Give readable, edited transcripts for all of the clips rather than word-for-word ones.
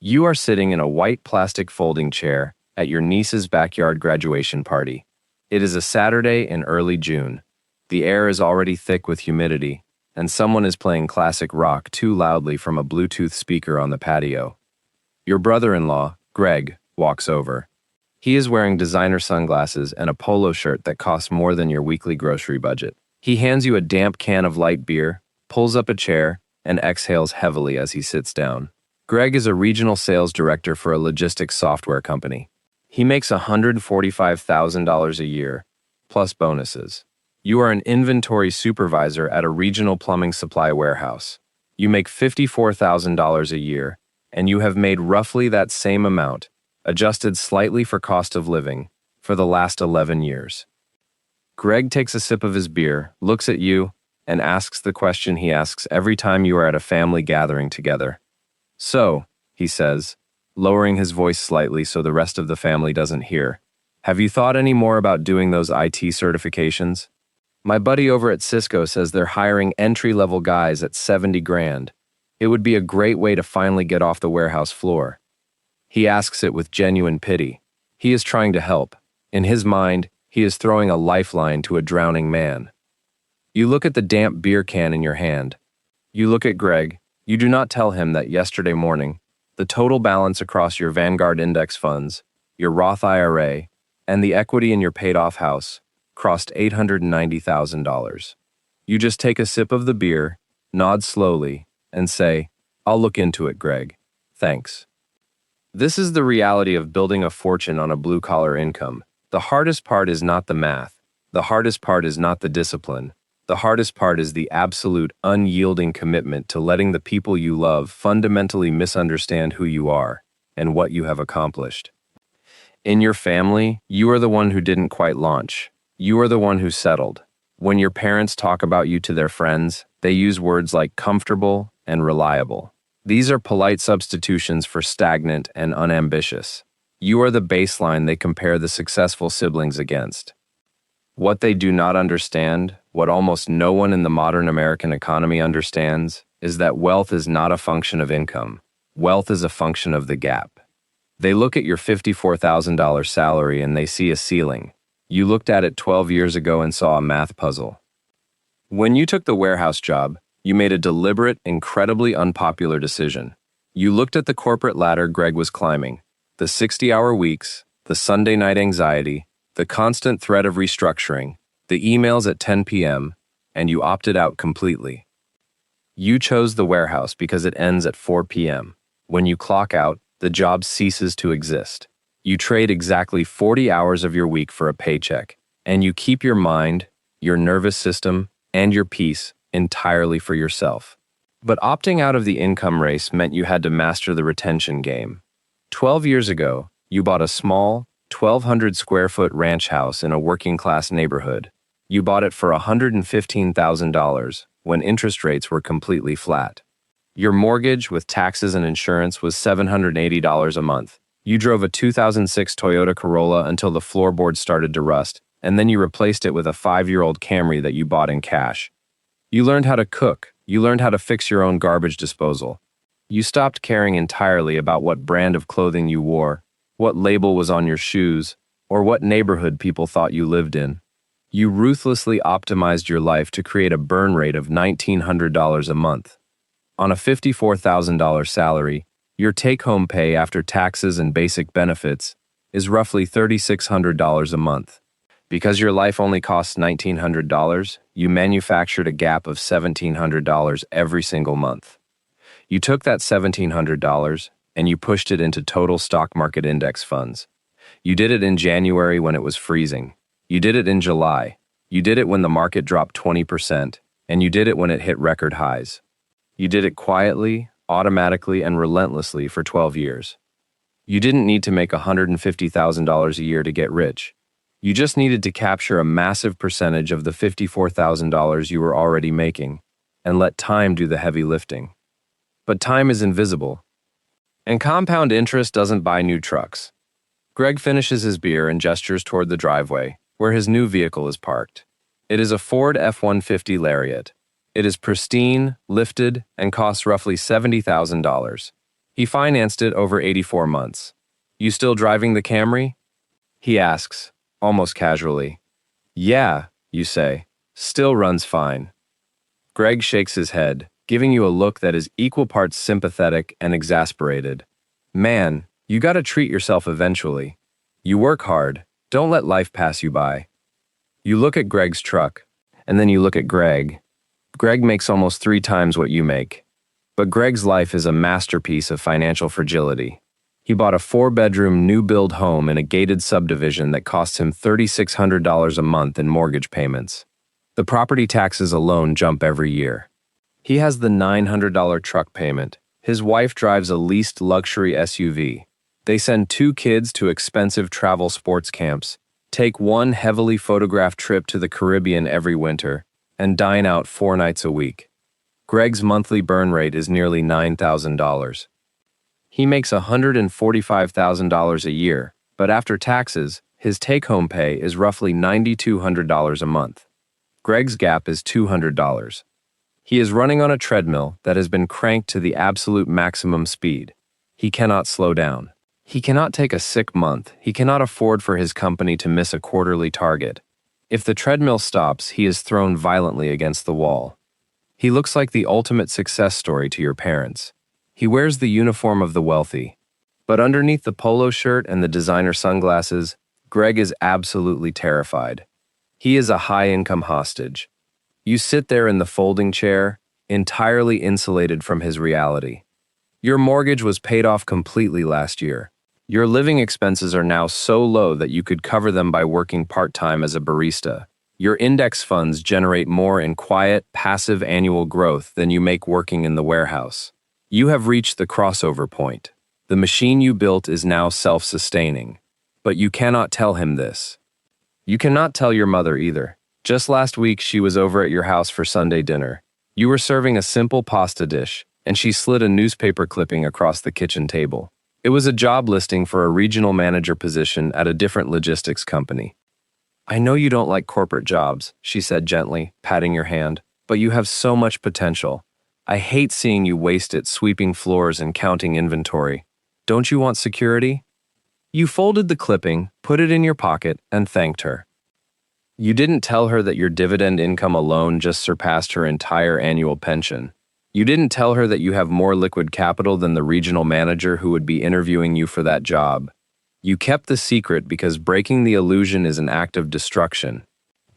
You are sitting in a white plastic folding chair at your niece's backyard graduation party. It is a Saturday in early June. The air is already thick with humidity, and someone is playing classic rock too loudly from a Bluetooth speaker on the patio. Your brother-in-law, Greg, walks over. He is wearing designer sunglasses and a polo shirt that costs more than your weekly grocery budget. He hands you a damp can of light beer, pulls up a chair, and exhales heavily as he sits down. Greg is a regional sales director for a logistics software company. He makes $145,000 a year, plus bonuses. You are an inventory supervisor at a regional plumbing supply warehouse. You make $54,000 a year, and you have made roughly that same amount, adjusted slightly for cost of living, for the last 11 years. Greg takes a sip of his beer, looks at you, and asks the question he asks every time you are at a family gathering together. So, he says, lowering his voice slightly so the rest of the family doesn't hear, have you thought any more about doing those IT certifications? My buddy over at Cisco says they're hiring entry-level guys at 70 grand. It would be a great way to finally get off the warehouse floor. He asks it with genuine pity. He is trying to help. In his mind, he is throwing a lifeline to a drowning man. You look at the damp beer can in your hand. You look at Greg. You do not tell him that yesterday morning, the total balance across your Vanguard index funds, your Roth IRA, and the equity in your paid-off house crossed $890,000. You just take a sip of the beer, nod slowly, and say, I'll look into it, Greg. Thanks. This is the reality of building a fortune on a blue-collar income. The hardest part is not the math. The hardest part is not the discipline. The hardest part is the absolute, unyielding commitment to letting the people you love fundamentally misunderstand who you are and what you have accomplished. In your family, you are the one who didn't quite launch. You are the one who settled. When your parents talk about you to their friends, they use words like comfortable and reliable. These are polite substitutions for stagnant and unambitious. You are the baseline they compare the successful siblings against. What they do not understand, what almost no one in the modern American economy understands, is that wealth is not a function of income. Wealth is a function of the gap. They look at your $54,000 salary and they see a ceiling. You looked at it 12 years ago and saw a math puzzle. When you took the warehouse job, you made a deliberate, incredibly unpopular decision. You looked at the corporate ladder Greg was climbing, the 60-hour weeks, the Sunday night anxiety, the constant threat of restructuring, the emails at 10 p.m., and you opted out completely. You chose the warehouse because it ends at 4 p.m. When you clock out, the job ceases to exist. You trade exactly 40 hours of your week for a paycheck, and you keep your mind, your nervous system, and your peace entirely for yourself. But opting out of the income race meant you had to master the retention game. 12 years ago, you bought a small, 1,200 square foot ranch house in a working-class neighborhood. You bought it for $115,000 when interest rates were completely flat. Your mortgage with taxes and insurance was $780 a month. You drove a 2006 Toyota Corolla until the floorboards started to rust, and then you replaced it with a 5-year-old Camry that you bought in cash. You learned how to cook. You learned how to fix your own garbage disposal. You stopped caring entirely about what brand of clothing you wore, what label was on your shoes, or what neighborhood people thought you lived in. You ruthlessly optimized your life to create a burn rate of $1,900 a month. On a $54,000 salary, your take-home pay after taxes and basic benefits is roughly $3,600 a month. Because your life only costs $1,900, you manufactured a gap of $1,700 every single month. You took that $1,700 and you pushed it into total stock market index funds. You did it in January when it was freezing. You did it in July. You did it when the market dropped 20%, and you did it when it hit record highs. You did it quietly, automatically, and relentlessly for 12 years. You didn't need to make $150,000 a year to get rich. You just needed to capture a massive percentage of the $54,000 you were already making and let time do the heavy lifting. But time is invisible. And compound interest doesn't buy new trucks. Greg finishes his beer and gestures toward the driveway, where his new vehicle is parked. It is a Ford F-150 Lariat. It is pristine, lifted, and costs roughly $70,000. He financed it over 84 months. You still driving the Camry? He asks, almost casually. Yeah, you say. Still runs fine. Greg shakes his head, giving you a look that is equal parts sympathetic and exasperated. Man, you gotta treat yourself eventually. You work hard, don't let life pass you by. You look at Greg's truck, and then you look at Greg. Greg makes almost 3 times what you make. But Greg's life is a masterpiece of financial fragility. He bought a 4-bedroom new-build home in a gated subdivision that costs him $3,600 a month in mortgage payments. The property taxes alone jump every year. He has the $900 truck payment. His wife drives a leased luxury SUV. They send 2 kids to expensive travel sports camps, take 1 heavily photographed trip to the Caribbean every winter, and dine out 4 nights a week. Greg's monthly burn rate is nearly $9,000. He makes $145,000 a year, but after taxes, his take-home pay is roughly $9,200 a month. Greg's gap is $200. He is running on a treadmill that has been cranked to the absolute maximum speed. He cannot slow down. He cannot take a sick month. He cannot afford for his company to miss a quarterly target. If the treadmill stops, he is thrown violently against the wall. He looks like the ultimate success story to your parents. He wears the uniform of the wealthy. But underneath the polo shirt and the designer sunglasses, Greg is absolutely terrified. He is a high-income hostage. You sit there in the folding chair, entirely insulated from his reality. Your mortgage was paid off completely last year. Your living expenses are now so low that you could cover them by working part-time as a barista. Your index funds generate more in quiet, passive annual growth than you make working in the warehouse. You have reached the crossover point. The machine you built is now self-sustaining. But you cannot tell him this. You cannot tell your mother either. Just last week, she was over at your house for Sunday dinner. You were serving a simple pasta dish, and she slid a newspaper clipping across the kitchen table. It was a job listing for a regional manager position at a different logistics company. I know you don't like corporate jobs, she said gently, patting your hand, but you have so much potential. I hate seeing you waste it sweeping floors and counting inventory. Don't you want security? You folded the clipping, put it in your pocket, and thanked her. You didn't tell her that your dividend income alone just surpassed her entire annual pension. You didn't tell her that you have more liquid capital than the regional manager who would be interviewing you for that job. You kept the secret because breaking the illusion is an act of destruction.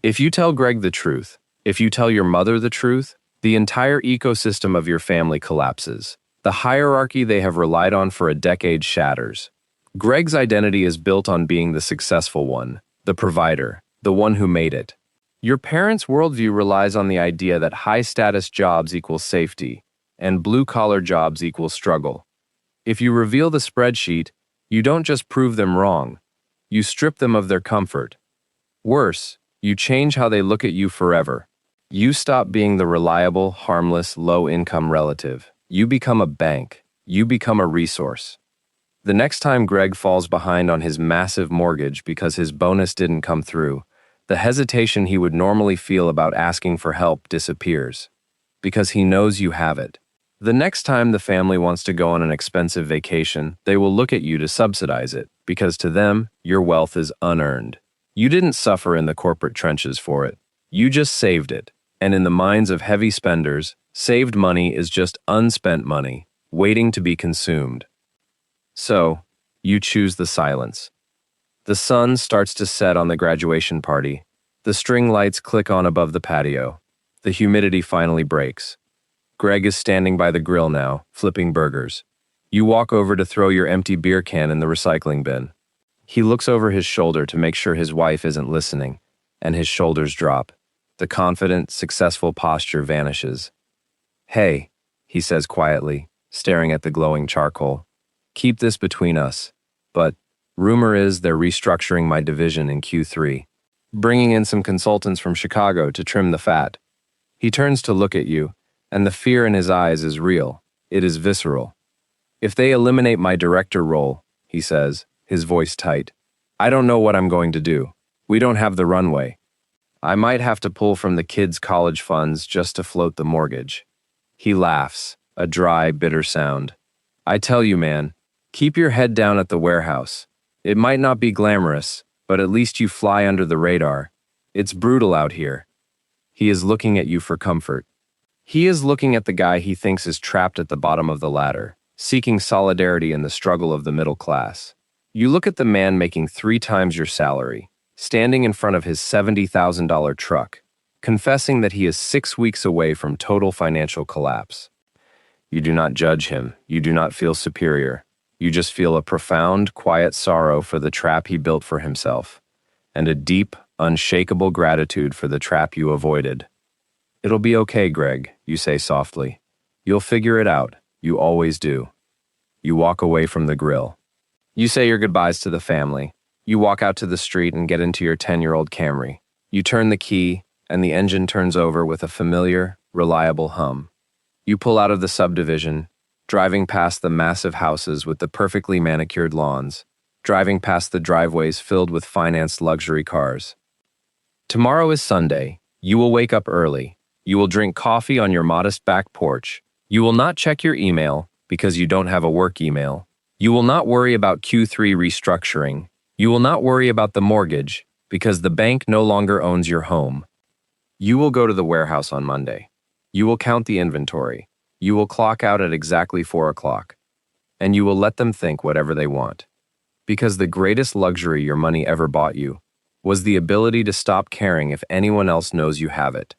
If you tell Greg the truth, if you tell your mother the truth, the entire ecosystem of your family collapses. The hierarchy they have relied on for a decade shatters. Greg's identity is built on being the successful one, the provider, the one who made it. Your parents' worldview relies on the idea that high-status jobs equal safety, and blue-collar jobs equal struggle. If you reveal the spreadsheet, you don't just prove them wrong, you strip them of their comfort. Worse, you change how they look at you forever. You stop being the reliable, harmless, low-income relative. You become a bank. You become a resource. The next time Greg falls behind on his massive mortgage because his bonus didn't come through, the hesitation he would normally feel about asking for help disappears, because he knows you have it. The next time the family wants to go on an expensive vacation, they will look at you to subsidize it, because to them, your wealth is unearned. You didn't suffer in the corporate trenches for it. You just saved it. And in the minds of heavy spenders, saved money is just unspent money, waiting to be consumed. So, you choose the silence. The sun starts to set on the graduation party. The string lights click on above the patio. The humidity finally breaks. Greg is standing by the grill now, flipping burgers. You walk over to throw your empty beer can in the recycling bin. He looks over his shoulder to make sure his wife isn't listening, and his shoulders drop. The confident, successful posture vanishes. Hey, he says quietly, staring at the glowing charcoal. Keep this between us. But rumor is they're restructuring my division in Q3, bringing in some consultants from Chicago to trim the fat. He turns to look at you, and the fear in his eyes is real. It is visceral. If they eliminate my director role, he says, his voice tight, I don't know what I'm going to do. We don't have the runway. I might have to pull from the kids' college funds just to float the mortgage. He laughs, a dry, bitter sound. I tell you, man, keep your head down at the warehouse. It might not be glamorous, but at least you fly under the radar. It's brutal out here. He is looking at you for comfort. He is looking at the guy he thinks is trapped at the bottom of the ladder, seeking solidarity in the struggle of the middle class. You look at the man making 3 times your salary, standing in front of his $70,000 truck, confessing that he is 6 weeks away from total financial collapse. You do not judge him. You do not feel superior. You just feel a profound, quiet sorrow for the trap he built for himself, and a deep, unshakable gratitude for the trap you avoided. It'll be okay, Greg, you say softly. You'll figure it out. You always do. You walk away from the grill. You say your goodbyes to the family. You walk out to the street and get into your 10-year-old Camry. You turn the key, and the engine turns over with a familiar, reliable hum. You pull out of the subdivision, driving past the massive houses with the perfectly manicured lawns, driving past the driveways filled with financed luxury cars. Tomorrow is Sunday. You will wake up early. You will drink coffee on your modest back porch. You will not check your email because you don't have a work email. You will not worry about Q3 restructuring. You will not worry about the mortgage because the bank no longer owns your home. You will go to the warehouse on Monday. You will count the inventory. You will clock out at exactly 4 o'clock. And you will let them think whatever they want. Because the greatest luxury your money ever bought you was the ability to stop caring if anyone else knows you have it.